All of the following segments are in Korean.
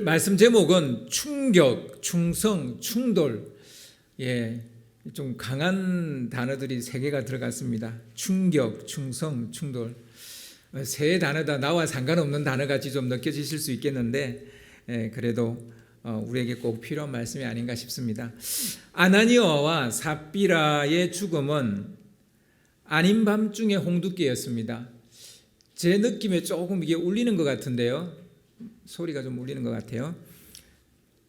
말씀 제목은 충격, 충성, 충돌. 좀 강한 단어들이 세 개가 들어갔습니다. 충격, 충성, 충돌. 세 단어다 나와 상관없는 단어같이 좀 느껴지실 수 있겠는데, 그래도 우리에게 꼭 필요한 말씀이 아닌가 싶습니다. 아나니아와 삽비라의 죽음은 아닌 밤중의 홍두깨였습니다. 제 느낌에 조금 이게 울리는 것 같은데요. 소리가 좀 울리는 것 같아요.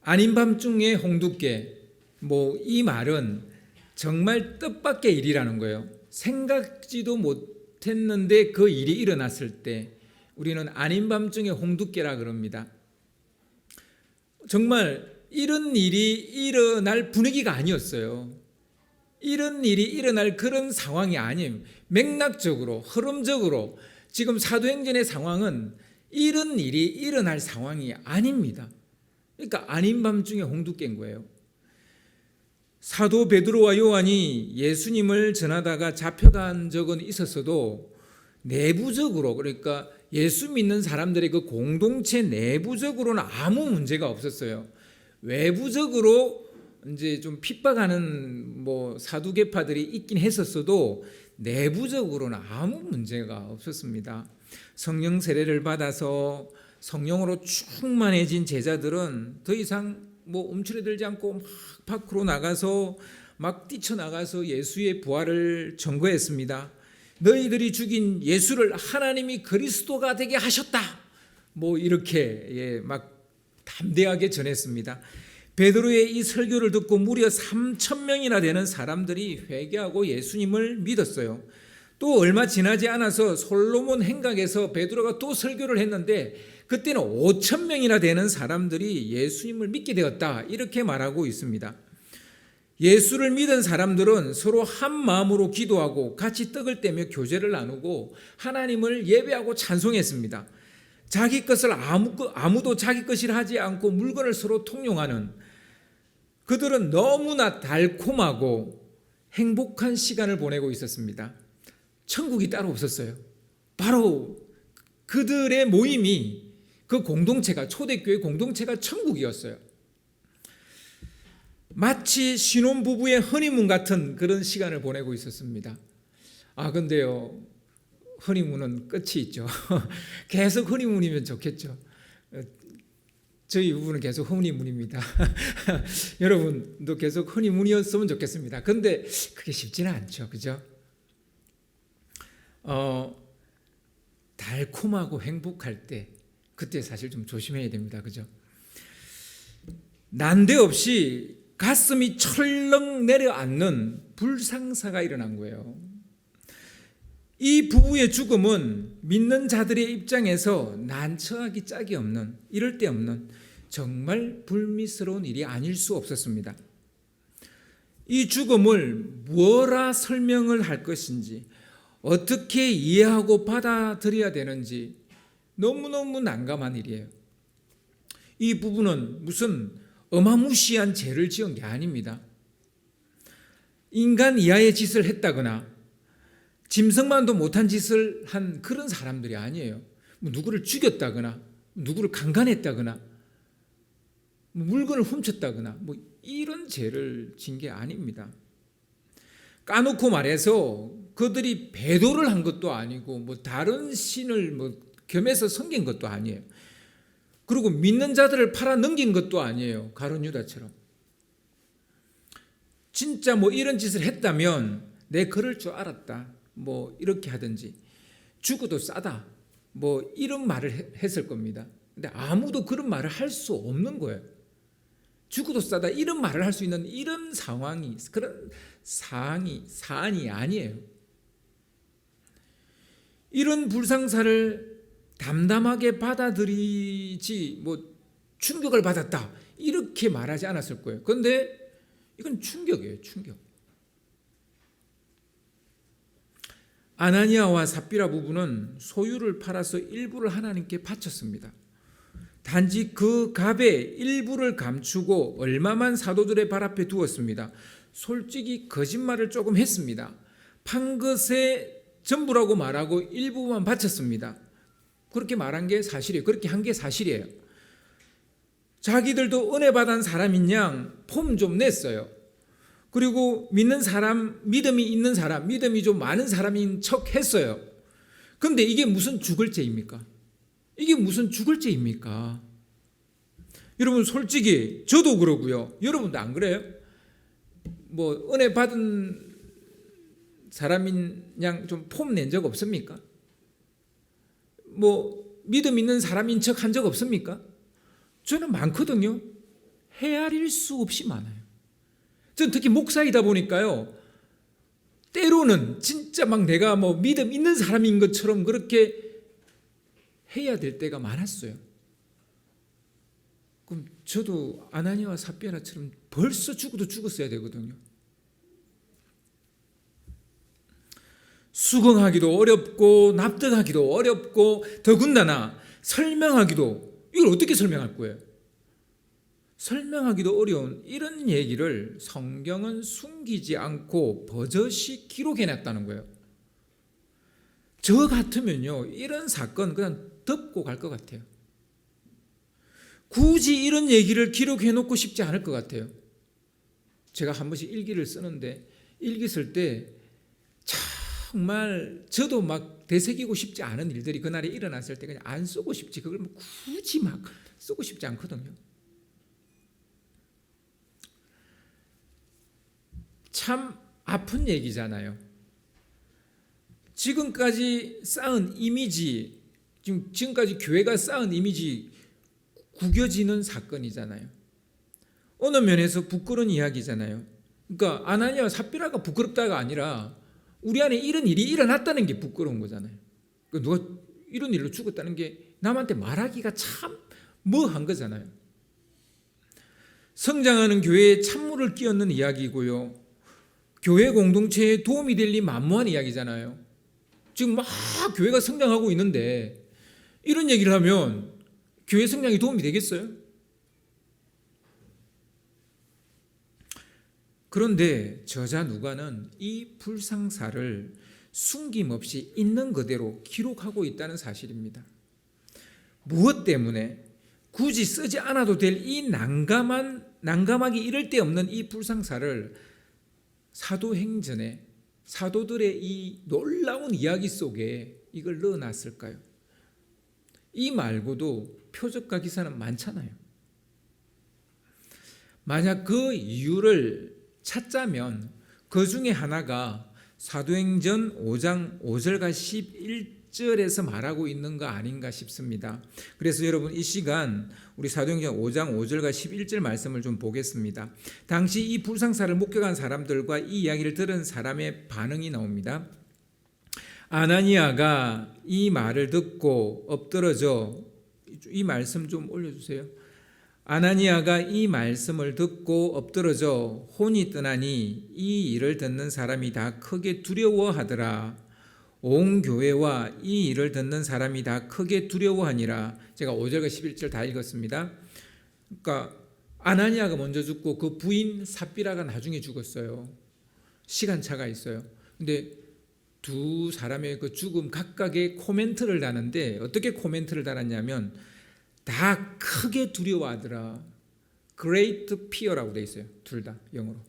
아닌 밤중에 홍두깨, 이 말은 정말 뜻밖의 일이라는 거예요. 생각지도 못했는데 그 일이 일어났을 때 우리는 아닌 밤중에 홍두깨라 그럽니다. 정말 이런 일이 일어날 분위기가 아니었어요. 이런 일이 일어날 그런 상황이 아니에요. 맥락적으로, 흐름적으로 지금 사도행전의 상황은 이런 일이 일어날 상황이 아닙니다. 그러니까 아닌 밤중에 홍두깨인 거예요. 사도 베드로와 요한이 예수님을 전하다가 잡혀간 적은 있었어도 내부적으로, 그러니까 예수 믿는 사람들의 그 공동체 내부적으로는 아무 문제가 없었어요. 외부적으로 이제 좀 핍박하는 사두개파들이 있긴 했었어도 내부적으로는 아무 문제가 없었습니다. 성령 세례를 받아서 성령으로 충만해진 제자들은 더 이상 움츠러들지 않고 막 밖으로 나가서 막 뛰쳐나가서 예수의 부활을 전거했습니다. 너희들이 죽인 예수를 하나님이 그리스도가 되게 하셨다. 이렇게 막 담대하게 전했습니다. 베드로의 이 설교를 듣고 무려 3,000명이나 되는 사람들이 회개하고 예수님을 믿었어요. 또 얼마 지나지 않아서 솔로몬 행각에서 베드로가 또 설교를 했는데 그때는 5,000명이나 되는 사람들이 예수님을 믿게 되었다, 이렇게 말하고 있습니다. 예수를 믿은 사람들은 서로 한 마음으로 기도하고 같이 떡을 떼며 교제를 나누고 하나님을 예배하고 찬송했습니다. 자기 것을 아무도 자기 것이라 하지 않고 물건을 서로 통용하는, 그들은 너무나 달콤하고 행복한 시간을 보내고 있었습니다. 천국이 따로 없었어요. 바로 그들의 모임이, 그 공동체가, 초대교회 공동체가 천국이었어요. 마치 신혼부부의 허니문 같은 그런 시간을 보내고 있었습니다. 근데요, 허니문은 끝이 있죠. 계속 허니문이면 좋겠죠. 저희 부부는 계속 허니문입니다. 여러분도 계속 허니문이었으면 좋겠습니다. 근데 그게 쉽지는 않죠. 그죠? 달콤하고 행복할 때, 그때 사실 좀 조심해야 됩니다. 그죠? 난데없이 가슴이 철렁 내려앉는 불상사가 일어난 거예요. 이 부부의 죽음은 믿는 자들의 입장에서 난처하기 짝이 없는, 이럴 데 없는 정말 불미스러운 일이 아닐 수 없었습니다. 이 죽음을 뭐라 설명을 할 것인지, 어떻게 이해하고 받아들여야 되는지 너무너무 난감한 일이에요. 이 부부는 무슨 어마무시한 죄를 지은 게 아닙니다. 인간 이하의 짓을 했다거나 짐승만도 못한 짓을 한 그런 사람들이 아니에요. 누구를 죽였다거나 누구를 강간했다거나 물건을 훔쳤다거나 이런 죄를 진 게 아닙니다. 까놓고 말해서 그들이 배도를 한 것도 아니고 다른 신을 겸해서 섬긴 것도 아니에요. 그리고 믿는 자들을 팔아 넘긴 것도 아니에요. 가룟 유다처럼. 진짜 이런 짓을 했다면 내 그럴 줄 알았다, 이렇게 하든지, 죽어도 싸다, 이런 말을 했을 겁니다. 근데 아무도 그런 말을 할 수 없는 거예요. 죽어도 싸다, 이런 말을 할 수 있는 이런 상황이, 그런 사안이 아니에요. 이런 불상사를 담담하게 받아들이지 충격을 받았다, 이렇게 말하지 않았을 거예요. 그런데 이건 충격이에요. 충격. 아나니아와 삽비라 부부는 소유를 팔아서 일부를 하나님께 바쳤습니다. 단지 그 값의 일부를 감추고 얼마만 사도들의 발 앞에 두었습니다. 솔직히 거짓말을 조금 했습니다. 판 것의 전부라고 말하고 일부만 바쳤습니다. 그렇게 말한 게 사실이에요. 그렇게 한 게 사실이에요. 자기들도 은혜 받은 사람인 양 폼 좀 냈어요. 그리고 믿는 사람, 믿음이 있는 사람, 믿음이 좀 많은 사람인 척 했어요. 그런데 이게 무슨 죽을 죄입니까? 이게 무슨 죽을 죄입니까? 여러분 솔직히 저도 그러고요. 여러분도 안 그래요? 뭐 은혜 받은 사람인 양 좀 폼 낸 적 없습니까? 뭐 믿음 있는 사람인 척 한 적 없습니까? 저는 많거든요. 헤아릴 수 없이 많아요. 저는 특히 목사이다 보니까요. 때로는 진짜 막 내가 뭐 믿음 있는 사람인 것처럼 그렇게 해야 될 때가 많았어요. 그럼 저도 아나니아와 삽비라처럼 벌써 죽어도 죽었어야 되거든요. 수긍하기도 어렵고 납득하기도 어렵고 더군다나 설명하기도, 이걸 어떻게 설명할 거예요? 설명하기도 어려운 이런 얘기를 성경은 숨기지 않고 버젓이 기록해놨다는 거예요. 저 같으면요 이런 사건 그냥 덮고 갈 것 같아요. 굳이 이런 얘기를 기록해놓고 싶지 않을 것 같아요. 제가 한 번씩 일기를 쓰는데 일기 쓸 때 정말 저도 막 되새기고 싶지 않은 일들이 그날에 일어났을 때 그냥 안 쓰고 싶지, 그걸 뭐 굳이 막 쓰고 싶지 않거든요. 참 아픈 얘기잖아요. 지금까지 쌓은 이미지, 지금까지 교회가 쌓은 이미지 구겨지는 사건이잖아요. 어느 면에서 부끄러운 이야기잖아요. 그러니까 아나니아와 삽비라가 부끄럽다가 아니라 우리 안에 이런 일이 일어났다는 게 부끄러운 거잖아요. 누가 이런 일로 죽었다는 게 남한테 말하기가 참 뭐한 거잖아요. 성장하는 교회에 찬물을 끼얹는 이야기고요. 교회 공동체에 도움이 될 리 만무한 이야기잖아요. 지금 막 교회가 성장하고 있는데 이런 얘기를 하면 교회 성장에 도움이 되겠어요? 그런데 저자 누가는 이 불상사를 숨김없이 있는 그대로 기록하고 있다는 사실입니다. 무엇 때문에? 굳이 쓰지 않아도 될 이 난감하기 이를 데 없는 이 불상사를 사도행전에 사도들의 이 놀라운 이야기 속에 이걸 넣어놨을까요? 이 말고도 표적과 기사는 많잖아요. 만약 그 이유를 찾자면 그 중에 하나가 사도행전 5장 5절과 11절에서 말하고 있는 거 아닌가 싶습니다. 그래서 여러분 이 시간 우리 사도행전 5장 5절과 11절 말씀을 좀 보겠습니다. 당시 이 불상사를 목격한 사람들과 이 이야기를 들은 사람의 반응이 나옵니다. 아나니아가 이 말을 듣고 엎드러져, 이 말씀 좀 올려주세요. 아나니아가 이 말씀을 듣고 엎드러져 혼이 떠나니 이 일을 듣는 사람이 다 크게 두려워하더라. 온 교회와 이 일을 듣는 사람이 다 크게 두려워하니라. 제가 5절과 11절 다 읽었습니다. 그러니까 아나니아가 먼저 죽고 그 부인 삽비라가 나중에 죽었어요. 시간차가 있어요. 근데 두 사람의 그 죽음 각각의 코멘트를 다는데 어떻게 코멘트를 달았냐면 다 크게 두려워하더라. Great fear라고 돼 있어요. 둘 다 영어로.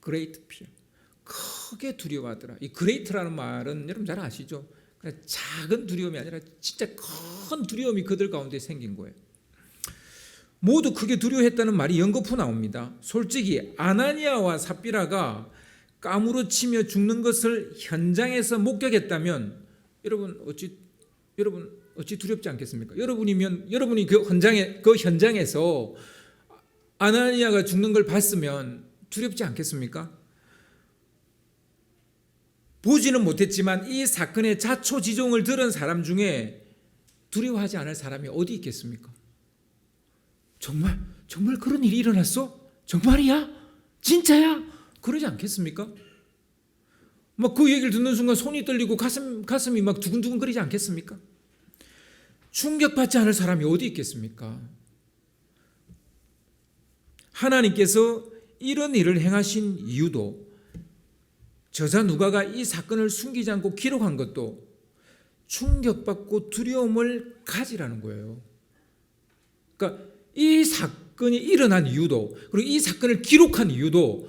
Great fear. 크게 두려워하더라. 이 great라는 말은 여러분 잘 아시죠? 그냥 작은 두려움이 아니라 진짜 큰 두려움이 그들 가운데 생긴 거예요. 모두 크게 두려워했다는 말이 연거푸 나옵니다. 솔직히 아나니아와 삽비라가 까무러치며 죽는 것을 현장에서 목격했다면 여러분 어찌 두렵지 않겠습니까? 여러분이 그 현장에서 아나니아가 죽는 걸 봤으면 두렵지 않겠습니까? 보지는 못했지만 이 사건의 자초지종을 들은 사람 중에 두려워하지 않을 사람이 어디 있겠습니까? 정말 그런 일이 일어났어? 정말이야? 진짜야? 그러지 않겠습니까? 막 그 얘기를 듣는 순간 손이 떨리고 가슴이 막 두근두근거리지 않겠습니까? 충격받지 않을 사람이 어디 있겠습니까? 하나님께서 이런 일을 행하신 이유도, 저자 누가가 이 사건을 숨기지 않고 기록한 것도 충격받고 두려움을 가지라는 거예요. 그러니까 사건이 일어난 이유도, 그리고 이 사건을 기록한 이유도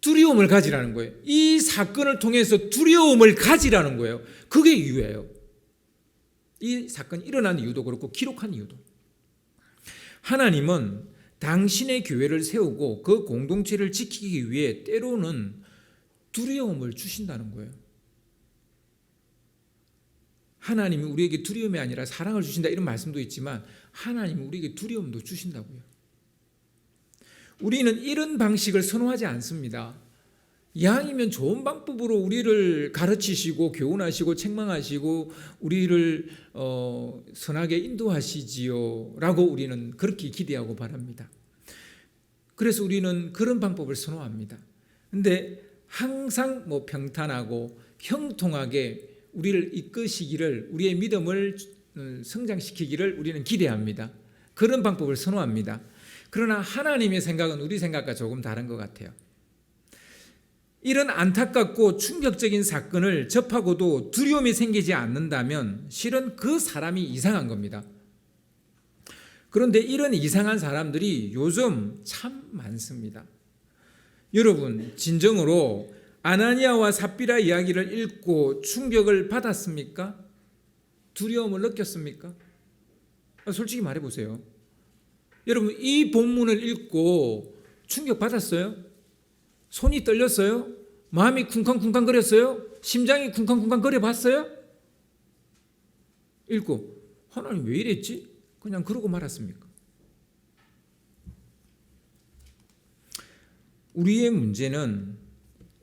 두려움을 가지라는 거예요. 이 사건을 통해서 두려움을 가지라는 거예요. 그게 이유예요. 이 사건이 일어난 이유도 그렇고 기록한 이유도. 하나님은 당신의 교회를 세우고 그 공동체를 지키기 위해 때로는 두려움을 주신다는 거예요. 하나님이 우리에게 두려움이 아니라 사랑을 주신다 이런 말씀도 있지만 하나님이 우리에게 두려움도 주신다고요. 우리는 이런 방식을 선호하지 않습니다. 이왕이면 좋은 방법으로 우리를 가르치시고 교훈하시고 책망하시고 우리를 선하게 인도하시지요 라고 우리는 그렇게 기대하고 바랍니다. 그래서 우리는 그런 방법을 선호합니다. 근데 항상 평탄하고 형통하게 우리를 이끄시기를, 우리의 믿음을 성장시키기를 우리는 기대합니다. 그런 방법을 선호합니다. 그러나 하나님의 생각은 우리 생각과 조금 다른 것 같아요. 이런 안타깝고 충격적인 사건을 접하고도 두려움이 생기지 않는다면 실은 그 사람이 이상한 겁니다. 그런데 이런 이상한 사람들이 요즘 참 많습니다. 여러분, 진정으로 아나니아와 삽비라 이야기를 읽고 충격을 받았습니까? 두려움을 느꼈습니까? 솔직히 말해보세요. 여러분, 이 본문을 읽고 충격 받았어요? 손이 떨렸어요? 마음이 쿵쾅쿵쾅 거렸어요? 심장이 쿵쾅쿵쾅 거려 봤어요? 읽고 하나님 왜 이랬지? 그냥 그러고 말았습니까? 우리의 문제는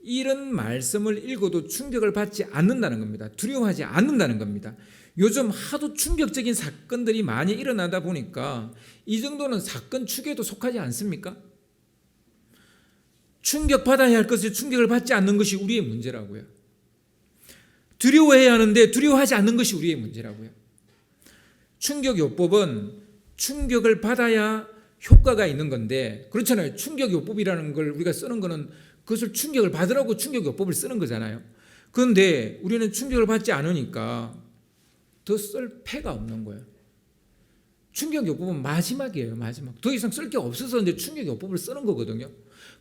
이런 말씀을 읽어도 충격을 받지 않는다는 겁니다. 두려워하지 않는다는 겁니다. 요즘 하도 충격적인 사건들이 많이 일어나다 보니까 이 정도는 사건 축에도 속하지 않습니까? 충격받아야 할 것을 충격을 받지 않는 것이 우리의 문제라고요. 두려워해야 하는데 두려워하지 않는 것이 우리의 문제라고요. 충격요법은 충격을 받아야 효과가 있는 건데, 그렇잖아요. 충격요법이라는 걸 우리가 쓰는 거는 그것을 충격을 받으라고 충격요법을 쓰는 거잖아요. 그런데 우리는 충격을 받지 않으니까 더 쓸 패가 없는 거예요. 충격요법은 마지막이에요. 마지막. 더 이상 쓸 게 없어서 이제 충격요법을 쓰는 거거든요.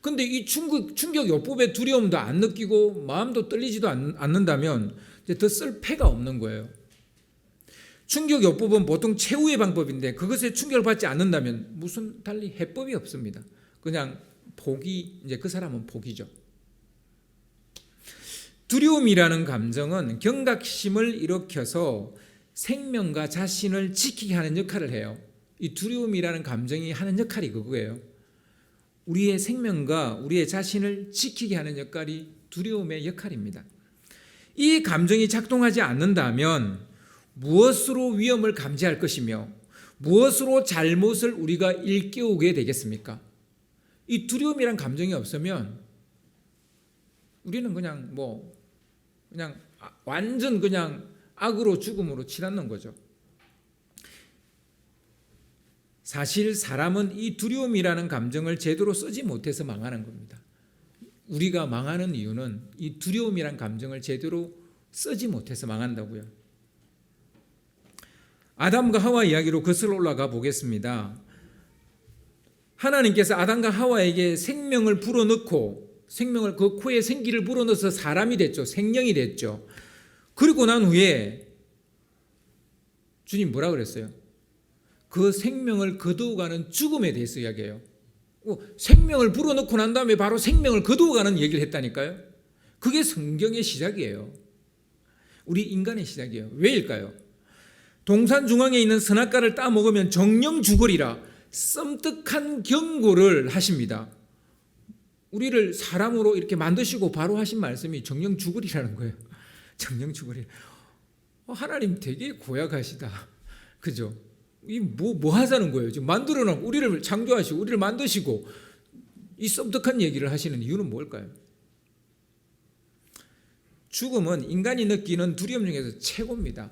근데 이 충격요법의 두려움도 안 느끼고 마음도 떨리지도 않는다면 이제 더 쓸 패가 없는 거예요. 충격요법은 보통 최후의 방법인데 그것에 충격을 받지 않는다면 무슨 달리 해법이 없습니다. 그냥 포기, 이제 그 사람은 포기죠. 두려움이라는 감정은 경각심을 일으켜서 생명과 자신을 지키게 하는 역할을 해요. 이 두려움이라는 감정이 하는 역할이 그거예요. 우리의 생명과 우리의 자신을 지키게 하는 역할이 두려움의 역할입니다. 이 감정이 작동하지 않는다면 무엇으로 위험을 감지할 것이며 무엇으로 잘못을 우리가 일깨우게 되겠습니까? 이 두려움이란 감정이 없으면 우리는 그냥 완전 그냥 악으로 죽음으로 치닫는 거죠. 사실 사람은 이 두려움이라는 감정을 제대로 쓰지 못해서 망하는 겁니다. 우리가 망하는 이유는 이 두려움이란 감정을 제대로 쓰지 못해서 망한다고요. 아담과 하와 이야기로 거슬러 올라가 보겠습니다. 하나님께서 아담과 하와에게 생명을 불어넣고 생명을 그 코에 생기를 불어넣어서 사람이 됐죠. 생명이 됐죠. 그리고 난 후에 주님 뭐라 그랬어요? 그 생명을 거두어가는 죽음에 대해서 이야기해요. 생명을 불어넣고 난 다음에 바로 생명을 거두어가는 얘기를 했다니까요. 그게 성경의 시작이에요. 우리 인간의 시작이에요. 왜일까요? 동산 중앙에 있는 선악과를 따먹으면 정령 죽으리라 썸뜩한 경고를 하십니다. 우리를 사람으로 이렇게 만드시고 바로 하신 말씀이 정령 죽으리라는 거예요. 정령 죽으리라. 하나님 되게 고약하시다. 그죠? 이 뭐 하자는 거예요? 지금 만들어놓고 우리를 창조하시고 우리를 만드시고 이 썸뜩한 얘기를 하시는 이유는 뭘까요? 죽음은 인간이 느끼는 두려움 중에서 최고입니다.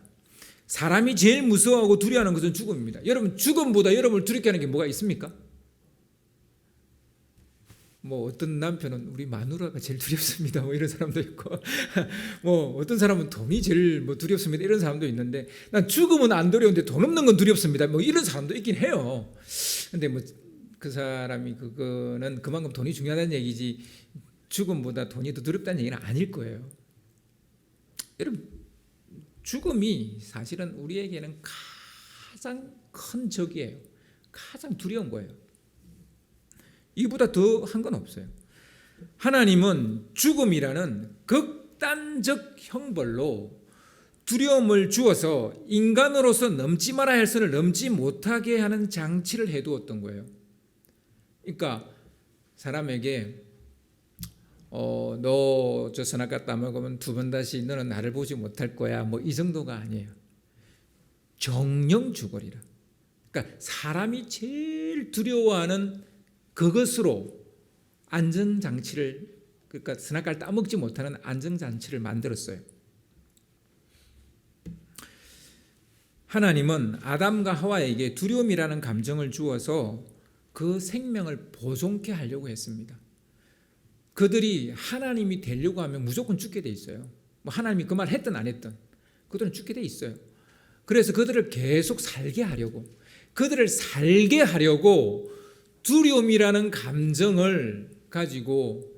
사람이 제일 무서워하고 두려워하는 것은 죽음입니다. 여러분, 죽음보다 여러분을 두렵게 하는 게 뭐가 있습니까? 어떤 남편은 우리 마누라가 제일 두렵습니다. 이런 사람도 있고, 어떤 사람은 돈이 제일 두렵습니다. 이런 사람도 있는데, 난 죽음은 안 두려운데 돈 없는 건 두렵습니다. 이런 사람도 있긴 해요. 근데 그 사람이 그거는 그만큼 돈이 중요하다는 얘기지 죽음보다 돈이 더 두렵다는 얘기는 아닐 거예요. 여러분, 죽음이 사실은 우리에게는 가장 큰 적이에요. 가장 두려운 거예요. 이보다 더 한 건 없어요. 하나님은 죽음이라는 극단적 형벌로 두려움을 주어서 인간으로서 넘지 말아야 할 선을 넘지 못하게 하는 장치를 해두었던 거예요. 그러니까 사람에게 너 저 선악과 따먹으면 2번 다시 너는 나를 보지 못할 거야, 뭐 이 정도가 아니에요. 정령 죽으리라. 그러니까 사람이 제일 두려워하는 그것으로 안전장치를, 그러니까 선악과를 따먹지 못하는 안전장치를 만들었어요. 하나님은 아담과 하와에게 두려움이라는 감정을 주어서 그 생명을 보존케 하려고 했습니다. 그들이 하나님이 되려고 하면 무조건 죽게 돼 있어요. 뭐 하나님이 그 말 했든 안 했든 그들은 죽게 돼 있어요. 그래서 그들을 계속 살게 하려고, 그들을 살게 하려고 두려움이라는 감정을 가지고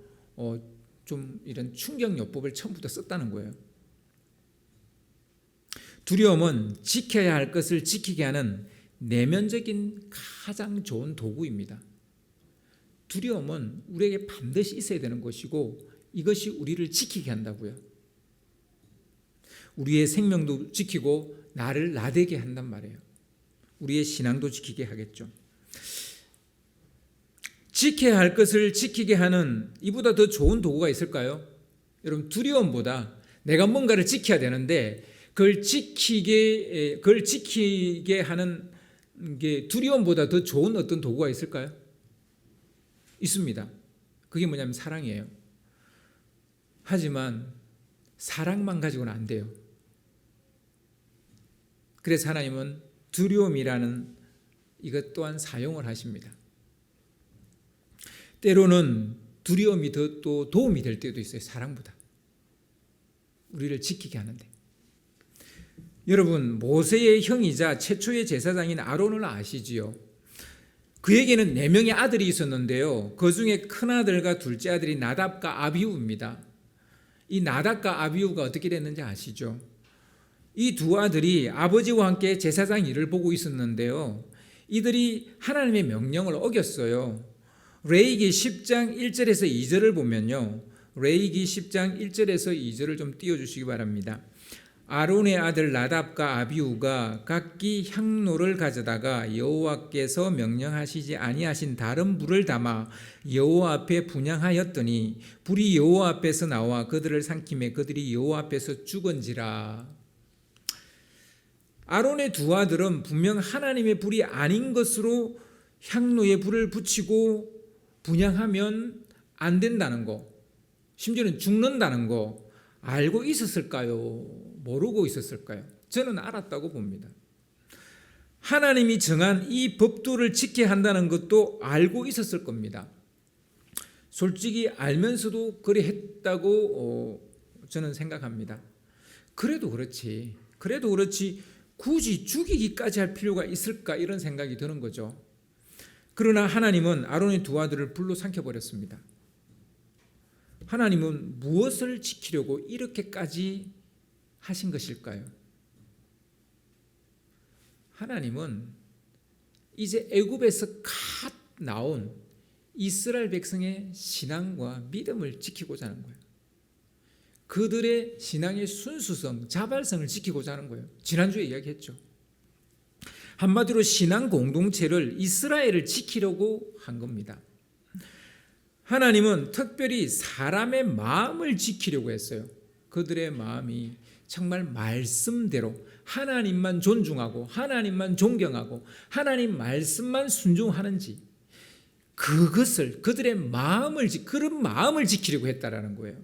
좀 이런 충격요법을 처음부터 썼다는 거예요. 두려움은 지켜야 할 것을 지키게 하는 내면적인 가장 좋은 도구입니다. 두려움은 우리에게 반드시 있어야 되는 것이고 이것이 우리를 지키게 한다고요. 우리의 생명도 지키고 나를 나되게 한단 말이에요. 우리의 신앙도 지키게 하겠죠. 지켜야 할 것을 지키게 하는 이보다 더 좋은 도구가 있을까요? 여러분, 두려움보다 내가 뭔가를 지켜야 되는데 그걸 지키게 하는 게 두려움보다 더 좋은 어떤 도구가 있을까요? 있습니다. 그게 뭐냐면 사랑이에요. 하지만 사랑만 가지고는 안 돼요. 그래서 하나님은 두려움이라는 이것 또한 사용을 하십니다. 때로는 두려움이 더 또 도움이 될 때도 있어요. 사랑보다. 우리를 지키게 하는데. 여러분, 모세의 형이자 최초의 제사장인 아론을 아시지요? 그에게는 4명의 아들이 있었는데요. 그 중에 큰아들과 둘째 아들이 나답과 아비후입니다. 이 나답과 아비후가 어떻게 됐는지 아시죠? 이 2 아들이 아버지와 함께 제사장 일을 보고 있었는데요. 이들이 하나님의 명령을 어겼어요. 레위기 10장 1절에서 2절을 보면요. 레위기 10장 1절에서 2절을 좀 띄워주시기 바랍니다. 아론의 아들 나답과 아비후가 각기 향로를 가져다가 여호와께서 명령하시지 아니하신 다른 불을 담아 여호와 앞에 분향하였더니 불이 여호와 앞에서 나와 그들을 삼키매 그들이 여호와 앞에서 죽은지라. 아론의 2 아들은 분명 하나님의 불이 아닌 것으로 향로에 불을 붙이고 분향하면 안 된다는 거, 심지어는 죽는다는 거 알고 있었을까요? 모르고 있었을까요? 저는 알았다고 봅니다. 하나님이 정한 이 법도를 지켜야 한다는 것도 알고 있었을 겁니다. 솔직히 알면서도 그래 했다고 저는 생각합니다. 그래도 그렇지 굳이 죽이기까지 할 필요가 있을까, 이런 생각이 드는 거죠. 그러나 하나님은 아론의 2 아들을 불로 삼켜버렸습니다. 하나님은 무엇을 지키려고 이렇게까지 하신 것일까요? 하나님은 이제 애굽에서 갓 나온 이스라엘 백성의 신앙과 믿음을 지키고자 하는 거예요. 그들의 신앙의 순수성, 자발성을 지키고자 하는 거예요. 지난주에 이야기했죠. 한마디로 신앙 공동체를, 이스라엘을 지키려고 한 겁니다. 하나님은 특별히 사람의 마음을 지키려고 했어요. 그들의 마음이 정말 말씀대로 하나님만 존중하고 하나님만 존경하고 하나님 말씀만 순종하는지, 그것을, 그들의 그런 마음을 지키려고 했다라는 거예요.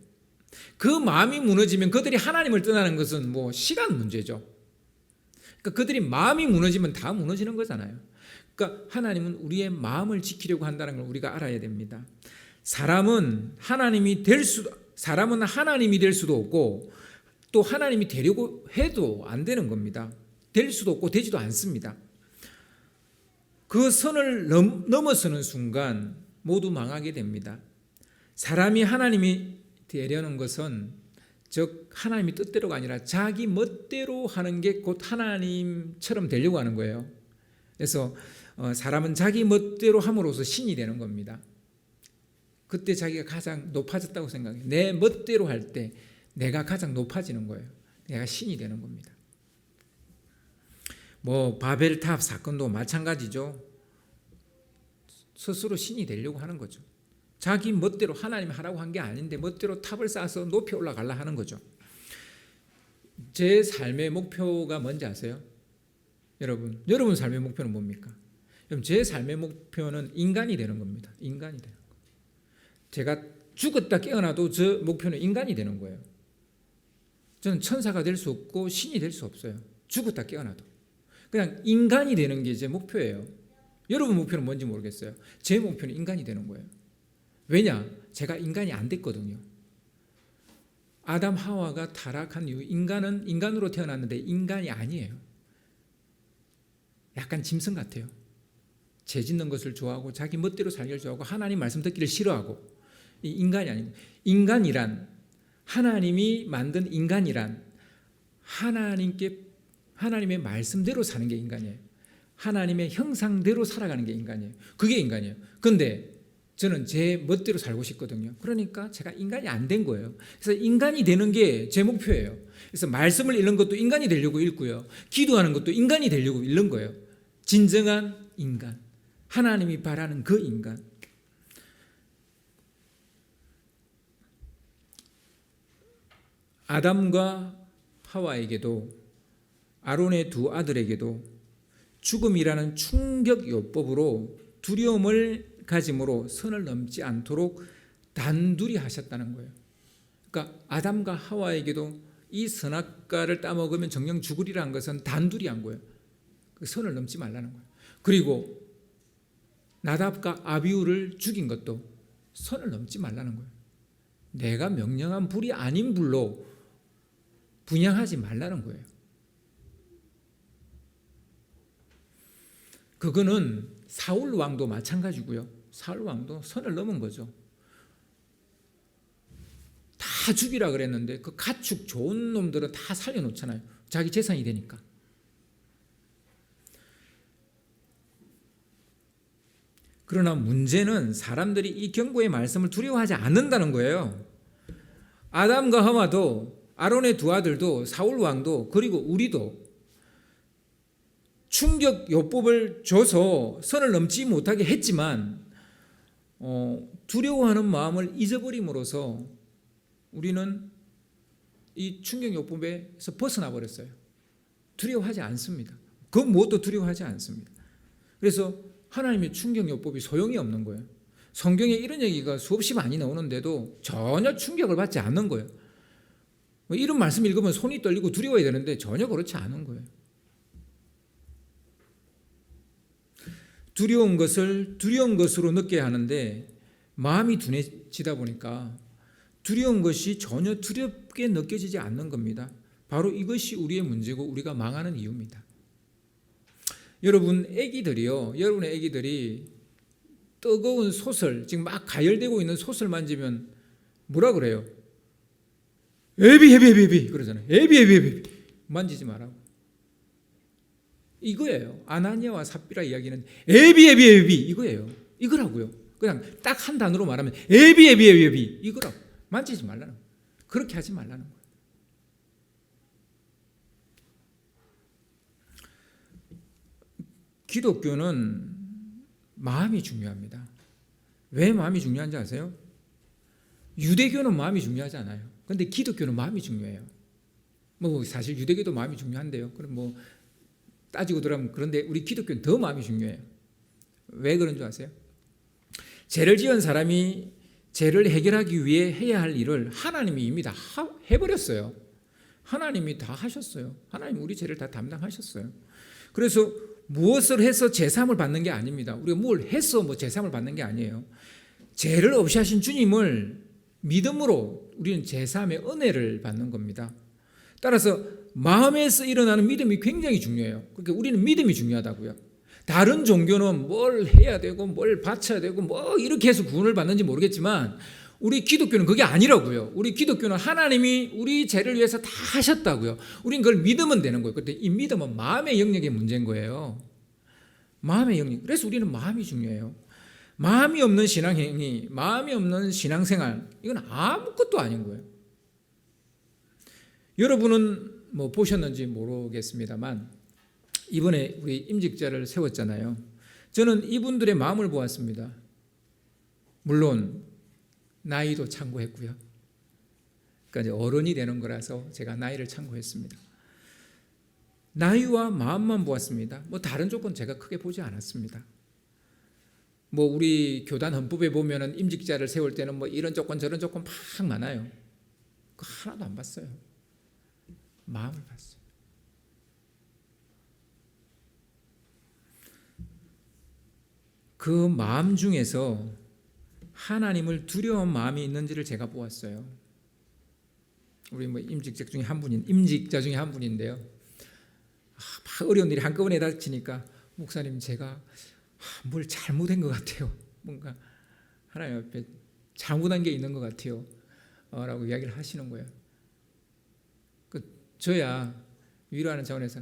그 마음이 무너지면 그들이 하나님을 떠나는 것은 뭐 시간 문제죠. 그러니까 그들이 마음이 무너지면 다 무너지는 거잖아요. 그러니까 하나님은 우리의 마음을 지키려고 한다는 걸 우리가 알아야 됩니다. 사람은 하나님이 될 수도 없고 또 하나님이 되려고 해도 안 되는 겁니다. 될 수도 없고 되지도 않습니다. 그 선을 넘어서는 순간 모두 망하게 됩니다. 사람이 하나님이 되려는 것은 즉 하나님의 뜻대로가 아니라 자기 멋대로 하는 게 곧 하나님처럼 되려고 하는 거예요. 그래서 사람은 자기 멋대로 함으로써 신이 되는 겁니다. 그때 자기가 가장 높아졌다고 생각해요. 내 멋대로 할 때 내가 가장 높아지는 거예요. 내가 신이 되는 겁니다. 바벨탑 사건도 마찬가지죠. 스스로 신이 되려고 하는 거죠. 자기 멋대로 하나님이 하라고 한 게 아닌데 멋대로 탑을 쌓아서 높이 올라가려 하는 거죠. 제 삶의 목표가 뭔지 아세요? 여러분 삶의 목표는 뭡니까? 그럼 제 삶의 목표는 인간이 되는 겁니다. 인간이 되는 거. 제가 죽었다 깨어나도 저 목표는 인간이 되는 거예요. 저는 천사가 될 수 없고 신이 될 수 없어요. 죽었다 깨어나도. 그냥 인간이 되는 게 제 목표예요. 여러분 목표는 뭔지 모르겠어요. 제 목표는 인간이 되는 거예요. 왜냐? 제가 인간이 안 됐거든요. 아담 하와가 타락한 이후 인간은 인간으로 태어났는데 인간이 아니에요. 약간 짐승 같아요. 죄 짓는 것을 좋아하고 자기 멋대로 살기를 좋아하고 하나님 말씀 듣기를 싫어하고 이 인간이 아니고 인간이란 하나님이 만든 인간이란 하나님의 말씀대로 사는 게 인간이에요. 하나님의 형상대로 살아가는 게 인간이에요. 그게 인간이에요. 그런데 저는 제 멋대로 살고 싶거든요. 그러니까 제가 인간이 안 된 거예요. 그래서 인간이 되는 게 제 목표예요. 그래서 말씀을 읽는 것도 인간이 되려고 읽고요. 기도하는 것도 인간이 되려고 읽는 거예요. 진정한 인간. 하나님이 바라는 그 인간. 아담과 하와에게도 아론의 두 아들에게도 죽음이라는 충격 요법으로 두려움을 가짐으로 선을 넘지 않도록 단둘이 하셨다는 거예요. 그러니까 아담과 하와에게도 이 선악과를 따먹으면 정령 죽으리라는 것은 단둘이 한 거예요. 그 선을 넘지 말라는 거예요. 그리고 나답과 아비후를 죽인 것도 선을 넘지 말라는 거예요. 내가 명령한 불이 아닌 불로 분향하지 말라는 거예요. 그거는 사울 왕도 마찬가지고요. 사울 왕도 선을 넘은 거죠. 다 죽이라 그랬는데 그 가축 좋은 놈들은 다 살려놓잖아요. 자기 재산이 되니까. 그러나 문제는 사람들이 이 경고의 말씀을 두려워하지 않는다는 거예요. 아담과 하와도 아론의 두 아들도 사울 왕도 그리고 우리도 충격 요법을 줘서 선을 넘지 못하게 했지만 두려워하는 마음을 잊어버림으로써 우리는 이 충격 요법에서 벗어나 버렸어요. 두려워하지 않습니다. 그 무엇도 두려워하지 않습니다. 그래서 하나님의 충격 요법이 소용이 없는 거예요. 성경에 이런 얘기가 수없이 많이 나오는데도 전혀 충격을 받지 않는 거예요. 이런 말씀 읽으면 손이 떨리고 두려워야 되는데 전혀 그렇지 않은 거예요. 두려운 것을 두려운 것으로 느껴야 하는데 마음이 둔해지다 보니까 두려운 것이 전혀 두렵게 느껴지지 않는 겁니다. 바로 이것이 우리의 문제고 우리가 망하는 이유입니다. 여러분의 애기들이 뜨거운 솥을 지금 막 가열되고 있는 솥을 만지면 뭐라 그래요? 에비 그러잖아요. 에비 만지지 말라고. 이거예요. 아나니아와 삽비라 이야기는 에비 이거예요. 이거라고요. 그냥 딱 한 단어로 말하면 에비 이거라고. 만지지 말라는 거예요. 그렇게 하지 말라는 거예요. 기독교는 마음이 중요합니다. 왜 마음이 중요한지 아세요? 유대교는 마음이 중요하지 않아요. 그런데 기독교는 마음이 중요해요. 사실 유대교도 마음이 중요한데요. 그럼 따지고 들어가면 그런데 우리 기독교는 더 마음이 중요해요. 왜 그런 줄 아세요? 죄를 지은 사람이 죄를 해결하기 위해 해야 할 일을 하나님이 이미 다 해버렸어요. 하나님이 다 하셨어요. 하나님 우리 죄를 다 담당하셨어요. 그래서 무엇을 해서 제사함을 받는 게 아닙니다. 우리가 뭘 해서 제사함을 받는 게 아니에요. 죄를 없이 하신 주님을 믿음으로 우리는 제사함의 은혜를 받는 겁니다. 따라서 마음에서 일어나는 믿음이 굉장히 중요해요. 그러니까 우리는 믿음이 중요하다고요. 다른 종교는 뭘 해야 되고 뭘 바쳐야 되고 뭐 이렇게 해서 구원을 받는지 모르겠지만 우리 기독교는 그게 아니라고요. 우리 기독교는 하나님이 우리 죄를 위해서 다 하셨다고요. 우린 그걸 믿으면 되는 거예요. 근데 이 믿음은 마음의 영역의 문제인 거예요. 마음의 영역. 그래서 우리는 마음이 중요해요. 마음이 없는 신앙행위, 마음이 없는 신앙생활, 이건 아무것도 아닌 거예요. 여러분은 뭐 보셨는지 모르겠습니다만 이번에 우리 임직자를 세웠잖아요. 저는 이분들의 마음을 보았습니다. 물론 나이도 참고했고요. 그러니까 이제 어른이 되는 거라서 제가 나이를 참고했습니다. 나이와 마음만 보았습니다. 뭐 다른 조건 제가 크게 보지 않았습니다. 뭐 우리 교단 헌법에 보면은 임직자를 세울 때는 뭐 이런 조건 저런 조건 막 많아요. 그거 하나도 안 봤어요. 마음을 봤어요. 그 마음 중에서 하나님을 두려운 마음이 있는지를 제가 보았어요. 우리 뭐 임직자 중에 한 분인데요. 막 어려운 일이 한꺼번에 닥치니까 목사님 제가 뭘 잘못한 것 같아요. 뭔가 하나님 앞에 잘못한 게 있는 것 같아요. 라고 이야기를 하시는 거예요. 저야 위로하는 차원에서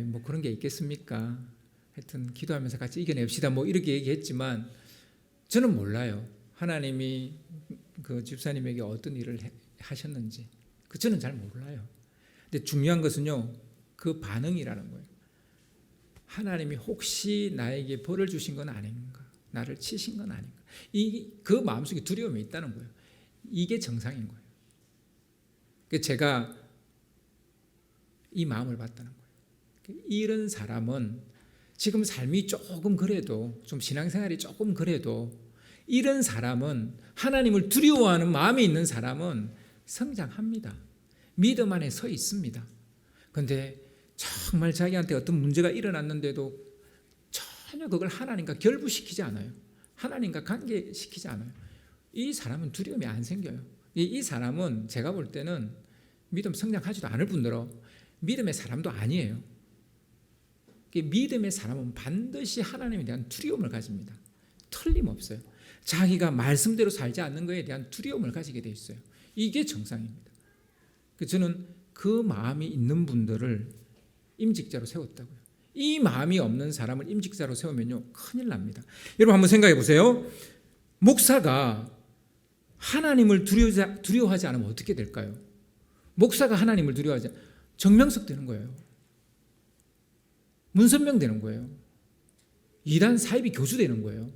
뭐 그런 게 있겠습니까? 하여튼 기도하면서 같이 이겨냅시다. 뭐 이렇게 얘기했지만 저는 몰라요. 하나님이 그 집사님에게 어떤 일을 하셨는지 저는 잘 몰라요. 근데 중요한 것은요, 그 반응이라는 거예요. 하나님이 혹시 나에게 벌을 주신 건 아닌가? 나를 치신 건 아닌가? 그 마음속에 두려움이 있다는 거예요. 이게 정상인 거예요. 제가 이 마음을 봤다는 거예요. 이런 사람은 지금 삶이 조금 그래도 좀 신앙생활이 조금 그래도 이런 사람은 하나님을 두려워하는 마음이 있는 사람은 성장합니다. 믿음 안에 서 있습니다. 그런데 정말 자기한테 어떤 문제가 일어났는데도 전혀 그걸 하나님과 결부시키지 않아요. 하나님과 관계시키지 않아요. 이 사람은 두려움이 안 생겨요. 이 사람은 제가 볼 때는 믿음 성장하지도 않을 뿐더러 믿음의 사람도 아니에요. 믿음의 사람은 반드시 하나님에 대한 두려움을 가집니다. 틀림없어요. 자기가 말씀대로 살지 않는 것에 대한 두려움을 가지게 돼 있어요. 이게 정상입니다. 저는 그 마음이 있는 분들을 임직자로 세웠다고요. 이 마음이 없는 사람을 임직자로 세우면요 큰일 납니다. 여러분 한번 생각해 보세요. 목사가 하나님을 두려워하지 않으면 어떻게 될까요? 목사가 하나님을 두려워하지 않으면 정명석 되는 거예요. 문선명 되는 거예요. 이단 사이비 교수 되는 거예요.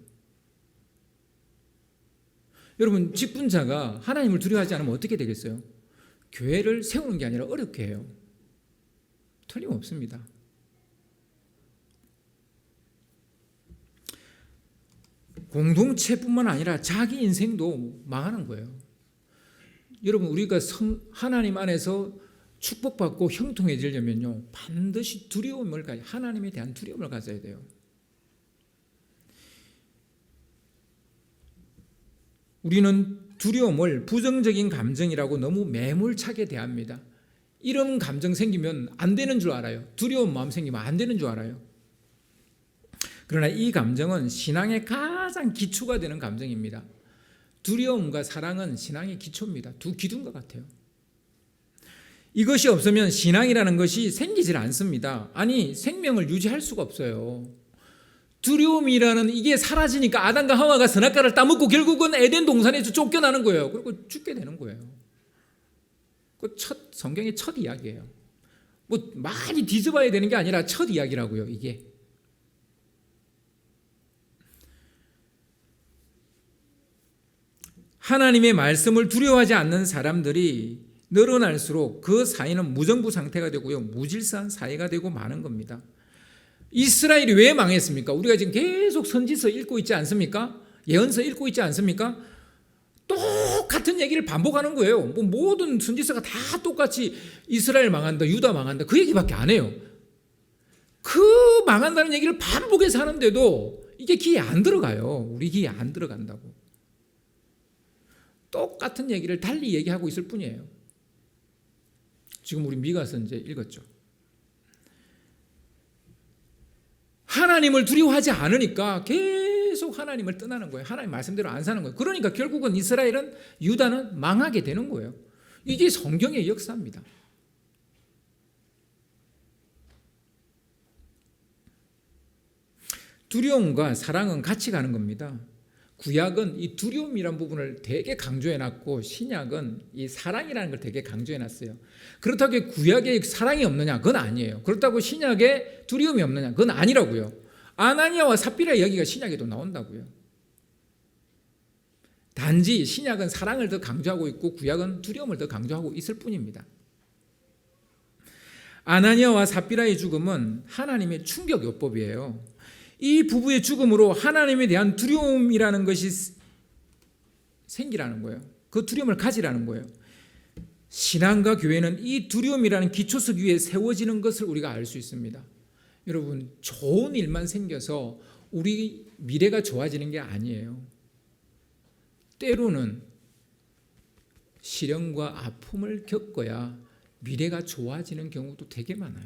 여러분 직분자가 하나님을 두려워하지 않으면 어떻게 되겠어요? 교회를 세우는 게 아니라 어렵게 해요. 틀림없습니다. 공동체뿐만 아니라 자기 인생도 망하는 거예요. 여러분 우리가 하나님 안에서 축복받고 형통해지려면요 반드시 하나님에 대한 두려움을 가져야 돼요. 우리는 두려움을 부정적인 감정이라고 너무 매몰차게 대합니다. 이런 감정 생기면 안 되는 줄 알아요. 두려운 마음 생기면 안 되는 줄 알아요. 그러나 이 감정은 신앙의 가장 기초가 되는 감정입니다. 두려움과 사랑은 신앙의 기초입니다. 두 기둥과 같아요. 이것이 없으면 신앙이라는 것이 생기질 않습니다. 아니 생명을 유지할 수가 없어요. 두려움이라는 이게 사라지니까 아담과 하와가 선악과를 따먹고 결국은 에덴 동산에서 쫓겨나는 거예요. 그리고 죽게 되는 거예요. 그 성경의 첫 이야기예요. 뭐 많이 뒤져봐야 되는 게 아니라 첫 이야기라고요. 이게 하나님의 말씀을 두려워하지 않는 사람들이 늘어날수록 그 사회는 무정부 상태가 되고요, 무질서한 사회가 되고 마는 겁니다. 이스라엘이 왜 망했습니까? 우리가 지금 계속 선지서 읽고 있지 않습니까? 예언서 읽고 있지 않습니까? 똑같은 얘기를 반복하는 거예요. 뭐 모든 선지서가 다 똑같이 이스라엘 망한다, 유다 망한다 그 얘기밖에 안 해요. 그 망한다는 얘기를 반복해서 하는데도 이게 귀에 안 들어가요. 우리 귀에 안 들어간다고. 똑같은 얘기를 달리 얘기하고 있을 뿐이에요. 지금 우리 미가서 이제 읽었죠. 하나님을 두려워하지 않으니까 계속 하나님을 떠나는 거예요. 하나님 말씀대로 안 사는 거예요. 그러니까 결국은 이스라엘은, 유다는 망하게 되는 거예요. 이게 성경의 역사입니다. 두려움과 사랑은 같이 가는 겁니다. 구약은 이 두려움이라는 부분을 되게 강조해놨고, 신약은 이 사랑이라는 걸 되게 강조해놨어요. 그렇다고 구약에 사랑이 없느냐? 그건 아니에요. 그렇다고 신약에 두려움이 없느냐? 그건 아니라고요. 아나니아와 삽비라 이야기가 신약에도 나온다고요. 단지 신약은 사랑을 더 강조하고 있고 구약은 두려움을 더 강조하고 있을 뿐입니다. 아나니아와 삽비라의 죽음은 하나님의 충격요법이에요. 이 부부의 죽음으로 하나님에 대한 두려움이라는 것이 생기라는 거예요. 그 두려움을 가지라는 거예요. 신앙과 교회는 이 두려움이라는 기초석 위에 세워지는 것을 우리가 알 수 있습니다. 여러분, 좋은 일만 생겨서 우리 미래가 좋아지는 게 아니에요. 때로는 시련과 아픔을 겪어야 미래가 좋아지는 경우도 되게 많아요.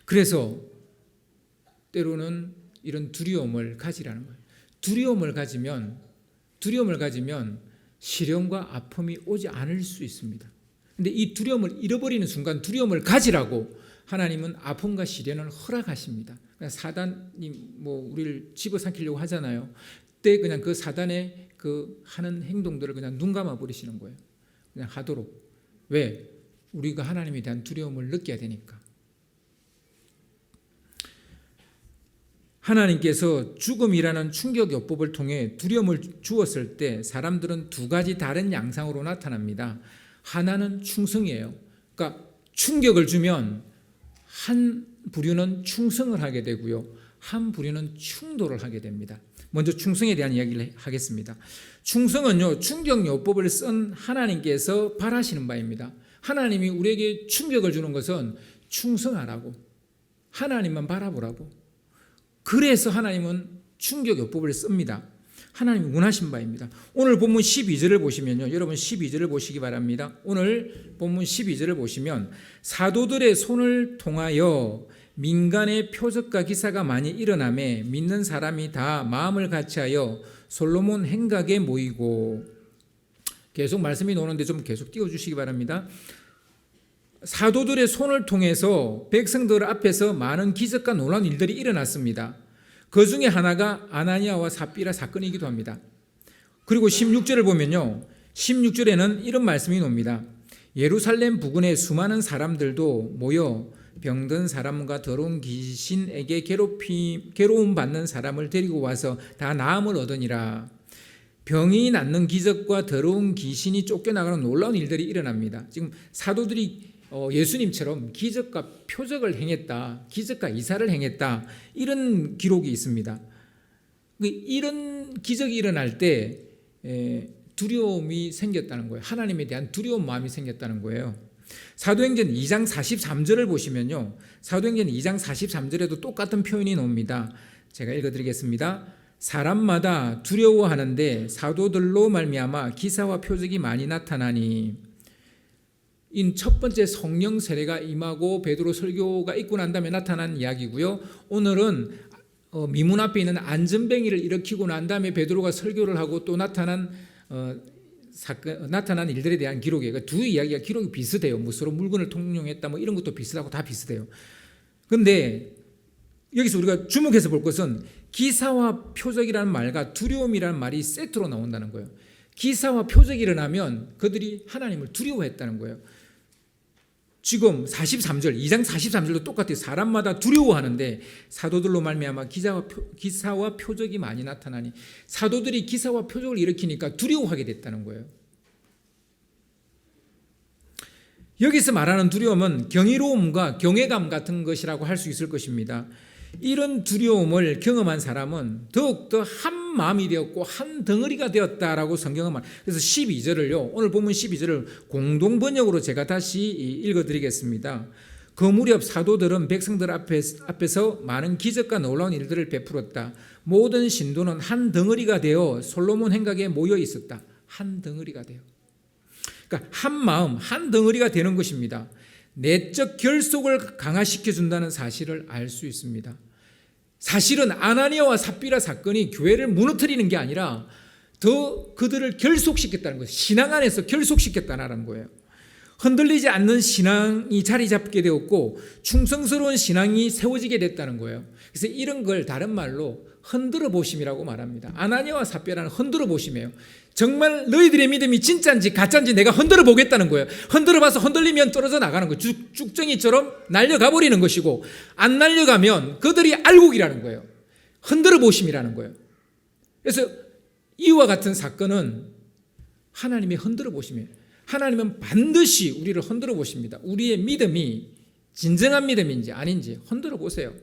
그래서 때로는 이런 두려움을 가지라는 거예요. 두려움을 가지면 시련과 아픔이 오지 않을 수 있습니다. 근데 이 두려움을 잃어버리는 순간 두려움을 하나님은 아픔과 시련을 허락하십니다. 그냥 사단이 우리를 집어삼키려고 하잖아요. 그때 그냥 그 사단의 그 하는 행동들을 그냥 눈 감아 버리시는 거예요. 그냥 하도록. 왜? 우리가 하나님에 대한 두려움을 느껴야 되니까. 하나님께서 죽음이라는 충격요법을 통해 두려움을 주었을 때 사람들은 두 가지 다른 양상으로 나타납니다. 하나는 충성이에요. 그러니까 충격을 주면 한 부류는 충성을 하게 되고요, 한 부류는 충돌을 하게 됩니다. 먼저 충성에 대한 이야기를 하겠습니다. 충성은요, 충격요법을 쓴 하나님께서 바라시는 바입니다. 하나님이 우리에게 충격을 주는 것은 충성하라고, 하나님만 바라보라고. 그래서 하나님은 충격요법을 씁니다. 하나님이 원하신 바입니다. 오늘 본문 12절을 보시면요, 여러분 12절을 보시기 바랍니다. 오늘 본문 12절을 보시면 사도들의 손을 통하여 민간의 표적과 기사가 많이 일어나매 믿는 사람이 다 마음을 같이하여 솔로몬 행각에 모이고, 계속 말씀이 나오는데 좀 계속 띄워주시기 바랍니다. 사도들의 손을 통해서 백성들 앞에서 많은 기적과 놀라운 일들이 일어났습니다. 그 중에 하나가 아나니아와 삽비라 사건이기도 합니다. 그리고 16절을 보면요, 16절에는 이런 말씀이 나옵니다. 예루살렘 부근에 수많은 사람들도 모여 병든 사람과 더러운 귀신에게 괴로움 받는 사람을 데리고 와서 다 나음을 얻으니라. 병이 낫는 기적과 더러운 귀신이 쫓겨나가는 놀라운 일들이 일어납니다. 지금 사도들이 예수님처럼 기적과 표적을 행했다, 기적과 이사를 행했다, 이런 기록이 있습니다. 이런 기적이 일어날 때 두려움이 생겼다는 거예요. 하나님에 대한 두려운 마음이 생겼다는 거예요. 사도행전 2장 43절을 보시면요, 사도행전 2장 43절에도 똑같은 표현이 나옵니다. 제가 읽어드리겠습니다. 사람마다 두려워하는데 사도들로 말미암아 기사와 표적이 많이 나타나니. 이 첫 번째 성령 세례가 임하고 베드로 설교가 있고 난 다음에 나타난 이야기고요. 오늘은 미문 앞에 있는 안전뱅이를 일으키고 난 다음에 베드로가 설교를 하고 또 나타난 일들에 대한 기록이에요. 두 이야기가 기록이 비슷해요. 서로 물건을 통용했다 이런 것도 비슷하고 다 비슷해요. 그런데 여기서 우리가 주목해서 볼 것은 기사와 표적이라는 말과 두려움이라는 말이 세트로 나온다는 거예요. 기사와 표적이 일어나면 그들이 하나님을 두려워했다는 거예요. 지금 43절, 2장 43절도 똑같아요. 사람마다 두려워하는데 사도들로 말미암아 기사와 표적이 많이 나타나니. 사도들이 기사와 표적을 일으키니까 두려워하게 됐다는 거예요. 여기서 말하는 두려움은 경이로움과 경외감 같은 것이라고 할 수 있을 것입니다. 이런 두려움을 경험한 사람은 더욱더 한 마음이 되었고 한 덩어리가 되었다라고 성경은 말. 그래서 12절을요, 오늘 본문 12절을 공동 번역으로 제가 다시 읽어드리겠습니다. 그 무렵 사도들은 백성들 앞에서 많은 기적과 놀라운 일들을 베풀었다. 모든 신도는 한 덩어리가 되어 솔로몬 행각에 모여 있었다. 한 덩어리가 되어. 그러니까 한 마음, 한 덩어리가 되는 것입니다. 내적 결속을 강화시켜 준다는 사실을 알 수 있습니다. 사실은 아나니아와 삽비라 사건이 교회를 무너뜨리는 게 아니라 더 그들을 결속시켰다는 거예요. 신앙 안에서 결속시켰다는 거예요. 흔들리지 않는 신앙이 자리 잡게 되었고 충성스러운 신앙이 세워지게 됐다는 거예요. 그래서 이런 걸 다른 말로 흔들어 보심이라고 말합니다. 아나니아와 삽비라는 흔들어 보심이에요. 정말 너희들의 믿음이 진짜인지 가짜인지 내가 흔들어 보겠다는 거예요. 흔들어 봐서 흔들리면 떨어져 나가는 거예요. 쭉정이처럼 날려가 버리는 것이고 안 날려가면 그들이 알곡이라는 거예요. 흔들어 보심이라는 거예요. 그래서 이와 같은 사건은 하나님의 흔들어 보심이에요. 하나님은 반드시 우리를 흔들어 보십니다. 우리의 믿음이 진정한 믿음인지 아닌지 흔들어 보세요.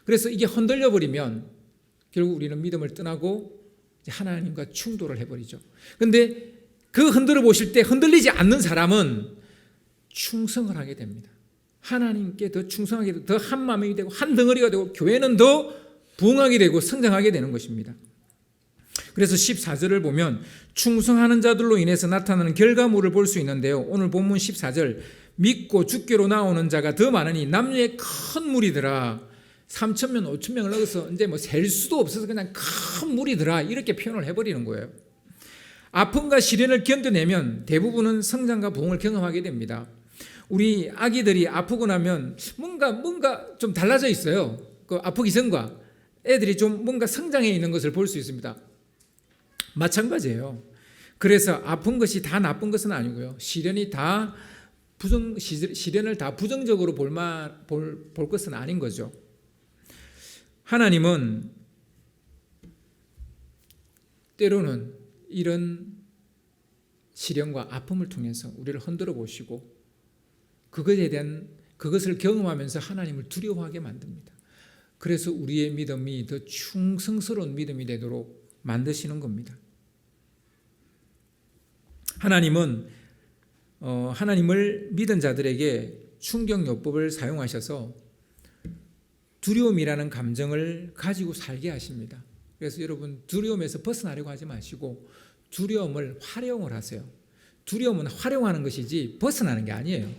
그래서 이게 흔들려 버리면 결국 우리는 믿음을 떠나고 하나님과 충돌을 해버리죠. 그런데 그 흔들어 보실 때 흔들리지 않는 사람은 충성을 하게 됩니다. 하나님께 더 충성하게 되고 더 한 마음이 되고 한 덩어리가 되고 교회는 더 부흥하게 되고 성장하게 되는 것입니다. 그래서 14절을 보면 충성하는 자들로 인해서 나타나는 결과물을 볼 수 있는데요. 오늘 본문 14절 믿고 주께로 나오는 자가 더 많으니 남녀의 큰 무리더라. 3,000명, 5,000명을 넣어서 이제 뭐 셀 수도 없어서 그냥 큰 무리더라 이렇게 표현을 해버리는 거예요. 아픔과 시련을 견뎌내면 대부분은 성장과 부흥을 경험하게 됩니다. 우리 아기들이 아프고 나면 뭔가 좀 달라져 있어요. 그 아프기 전과 애들이 좀 뭔가 성장해 있는 것을 볼 수 있습니다. 마찬가지예요. 그래서 아픈 것이 다 나쁜 것은 아니고요. 시련을 다 부정적으로 볼 것은 아닌 거죠. 하나님은 때로는 이런 시련과 아픔을 통해서 우리를 흔들어 보시고 그것을 경험하면서 하나님을 두려워하게 만듭니다. 그래서 우리의 믿음이 더 충성스러운 믿음이 되도록 만드시는 겁니다. 하나님은 하나님을 믿은 자들에게 충격요법을 사용하셔서 두려움이라는 감정을 가지고 살게 하십니다. 그래서 여러분 두려움에서 벗어나려고 하지 마시고 두려움을 활용을 하세요. 두려움은 활용하는 것이지 벗어나는 게 아니에요.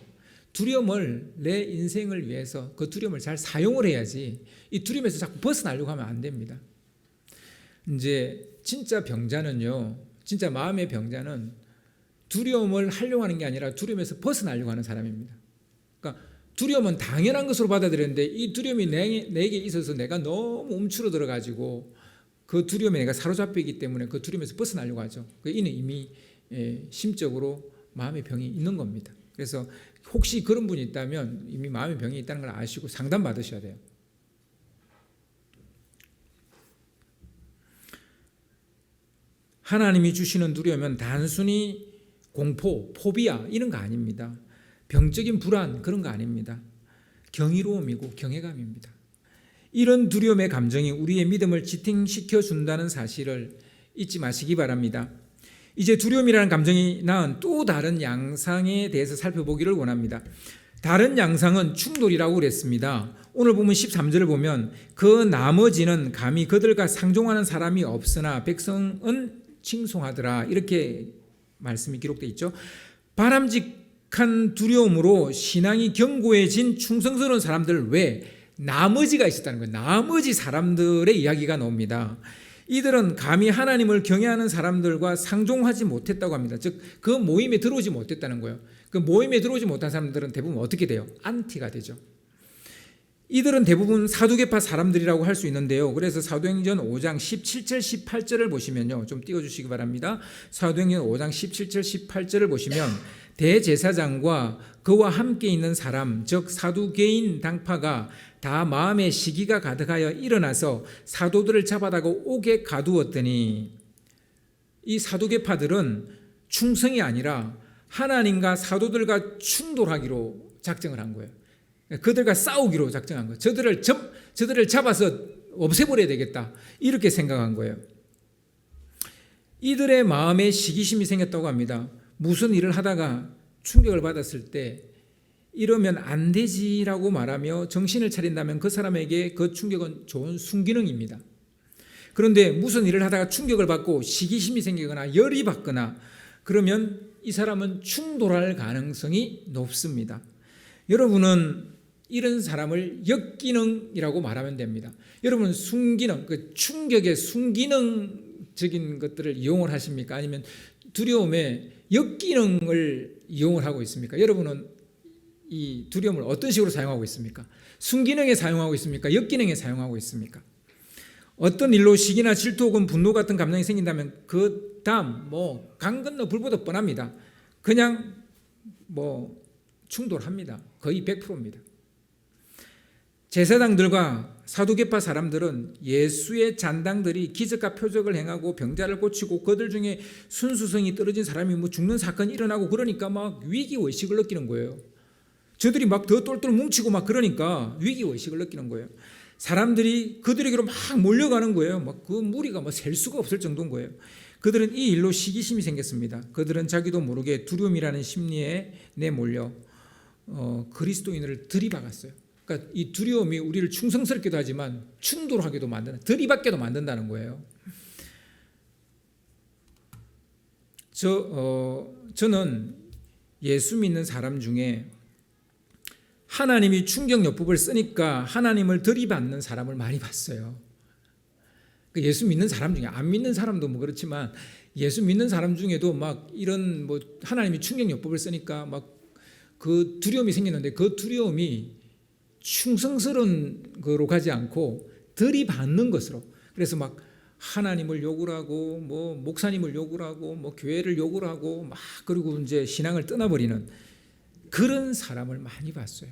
두려움을 내 인생을 위해서 그 두려움을 잘 사용을 해야지 이 두려움에서 자꾸 벗어나려고 하면 안 됩니다. 이제 진짜 병자는요, 진짜 마음의 병자는 두려움을 하려고 하는 게 아니라 두려움에서 벗어나려고 하는 사람입니다. 그러니까 두려움은 당연한 것으로 받아들였는데 이 두려움이 내게 있어서 내가 너무 움츠러들어 가지고 그 두려움에 내가 사로잡히기 때문에 그 두려움에서 벗어나려고 하죠. 이는 이미 심적으로 마음의 병이 있는 겁니다. 그래서 혹시 그런 분이 있다면 이미 마음의 병이 있다는 걸 아시고 상담 받으셔야 돼요. 하나님이 주시는 두려움은 단순히 공포, 포비아 이런 거 아닙니다. 병적인 불안 그런 거 아닙니다. 경이로움이고 경외감입니다. 이런 두려움의 감정이 우리의 믿음을 지탱시켜 준다는 사실을 잊지 마시기 바랍니다. 이제 두려움이라는 감정이 낳은 또 다른 양상에 대해서 살펴보기를 원합니다. 다른 양상은 충돌이라고 그랬습니다. 오늘 보면 13절을 보면 그 나머지는 감히 그들과 상종하는 사람이 없으나 백성은 칭송하더라 이렇게 말씀이 기록되어 있죠. 바람직한 두려움으로 신앙이 견고해진 충성스러운 사람들 외에 나머지가 있었다는 거예요. 나머지 사람들의 이야기가 나옵니다. 이들은 감히 하나님을 경외하는 사람들과 상종하지 못했다고 합니다. 즉 그 모임에 들어오지 못했다는 거예요. 그 모임에 들어오지 못한 사람들은 대부분 어떻게 돼요? 안티가 되죠. 이들은 대부분 사두개파 사람들이라고 할 수 있는데요. 그래서 사도행전 5장 17절 18절을 보시면요. 좀 띄워주시기 바랍니다. 사도행전 5장 17절 18절을 보시면 대제사장과 그와 함께 있는 사람 즉 사두개인 당파가 다 마음에 시기가 가득하여 일어나서 사도들을 잡아다가 옥에 가두었더니 이 사두개파들은 충성이 아니라 하나님과 사도들과 충돌하기로 작정을 한 거예요. 그들과 싸우기로 작정한 거예요. 저들을 잡아서 없애버려야 되겠다 이렇게 생각한 거예요. 이들의 마음에 시기심이 생겼다고 합니다. 무슨 일을 하다가 충격을 받았을 때 이러면 안 되지라고 말하며 정신을 차린다면 그 사람에게 그 충격은 좋은 순기능입니다. 그런데 무슨 일을 하다가 충격을 받고 시기심이 생기거나 열이 받거나 그러면 이 사람은 충돌할 가능성이 높습니다. 여러분은 이런 사람을 역기능이라고 말하면 됩니다. 여러분 순기능, 그 충격의 순기능적인 것들을 이용을 하십니까? 아니면 두려움의 역기능을 이용을 하고 있습니까? 여러분은 이 두려움을 어떤 식으로 사용하고 있습니까? 순기능에 사용하고 있습니까? 역기능에 사용하고 있습니까? 어떤 일로 시기나 질투 혹은 분노 같은 감정이 생긴다면 그 다음 강 건너 불보듯 뻔합니다. 그냥 충돌합니다. 거의 100%입니다. 제사장들과 사두개파 사람들은 예수의 잔당들이 기적과 표적을 행하고 병자를 고치고 그들 중에 순수성이 떨어진 사람이 죽는 사건이 일어나고 그러니까 막 위기의식을 느끼는 거예요. 저들이 막 더 똘똘 뭉치고 막 그러니까 위기의식을 느끼는 거예요. 사람들이 그들에게로 막 몰려가는 거예요. 막 그 무리가 셀 수가 없을 정도인 거예요. 그들은 이 일로 시기심이 생겼습니다. 그들은 자기도 모르게 두려움이라는 심리에 내몰려 그리스도인을 들이박았어요. 그러니까 이 두려움이 우리를 충성스럽기도 하지만 충돌하게도 만드는, 들이박게도 만든다는 거예요. 저는 예수 믿는 사람 중에 하나님이 충격요법을 쓰니까 하나님을 들이받는 사람을 많이 봤어요. 예수 믿는 사람 중에, 안 믿는 사람도 그렇지만 예수 믿는 사람 중에도 막 이런 하나님이 충격요법을 쓰니까 막 그 두려움이 생기는데 그 두려움이 충성스러운 거로 가지 않고 들이받는 것으로, 그래서 막 하나님을 욕을 하고 목사님을 욕을 하고 교회를 욕을 하고 막 그리고 이제 신앙을 떠나버리는 그런 사람을 많이 봤어요.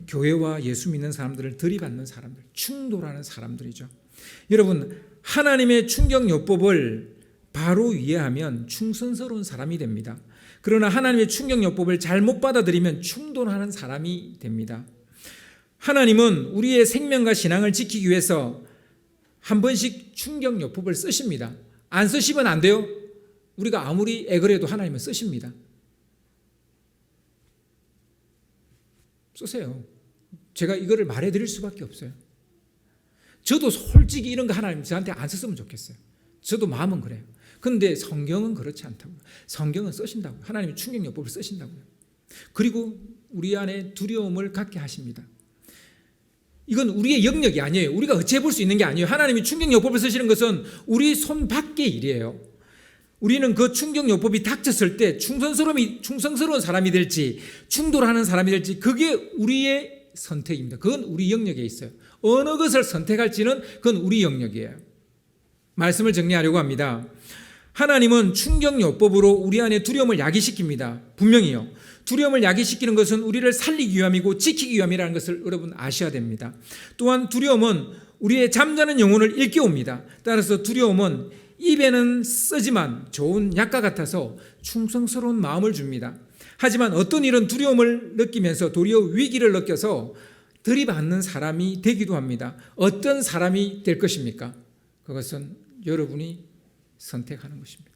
교회와 예수 믿는 사람들을 들이받는 사람들, 충돌하는 사람들이죠. 여러분, 하나님의 충격요법을 바로 이해하면 충성스러운 사람이 됩니다. 그러나 하나님의 충격요법을 잘못 받아들이면 충돌하는 사람이 됩니다. 하나님은 우리의 생명과 신앙을 지키기 위해서 한 번씩 충격요법을 쓰십니다. 안 쓰시면 안 돼요. 우리가 아무리 애걸해도 하나님은 쓰십니다. 쓰세요. 제가 이거를 말해드릴 수밖에 없어요. 저도 솔직히 이런 거 하나님 저한테 안 썼으면 좋겠어요. 저도 마음은 그래요. 그런데 성경은 그렇지 않다고요. 성경은 쓰신다고요. 하나님이 충격요법을 쓰신다고요. 그리고 우리 안에 두려움을 갖게 하십니다. 이건 우리의 영역이 아니에요. 우리가 어찌해 볼 수 있는 게 아니에요. 하나님이 충격요법을 쓰시는 것은 우리 손 밖의 일이에요. 우리는 그 충격요법이 닥쳤을 때 충성스러운 사람이 될지 충돌하는 사람이 될지 그게 우리의 선택입니다. 그건 우리 영역에 있어요. 어느 것을 선택할지는 그건 우리 영역이에요. 말씀을 정리하려고 합니다. 하나님은 충격요법으로 우리 안에 두려움을 야기시킵니다. 분명히요. 두려움을 야기시키는 것은 우리를 살리기 위함이고 지키기 위함이라는 것을 여러분 아셔야 됩니다. 또한 두려움은 우리의 잠자는 영혼을 일깨웁니다. 따라서 두려움은 입에는 쓰지만 좋은 약과 같아서 충성스러운 마음을 줍니다. 하지만 어떤 일은 두려움을 느끼면서 도리어 위기를 느껴서 들이받는 사람이 되기도 합니다. 어떤 사람이 될 것입니까? 그것은 여러분이 선택하는 것입니다.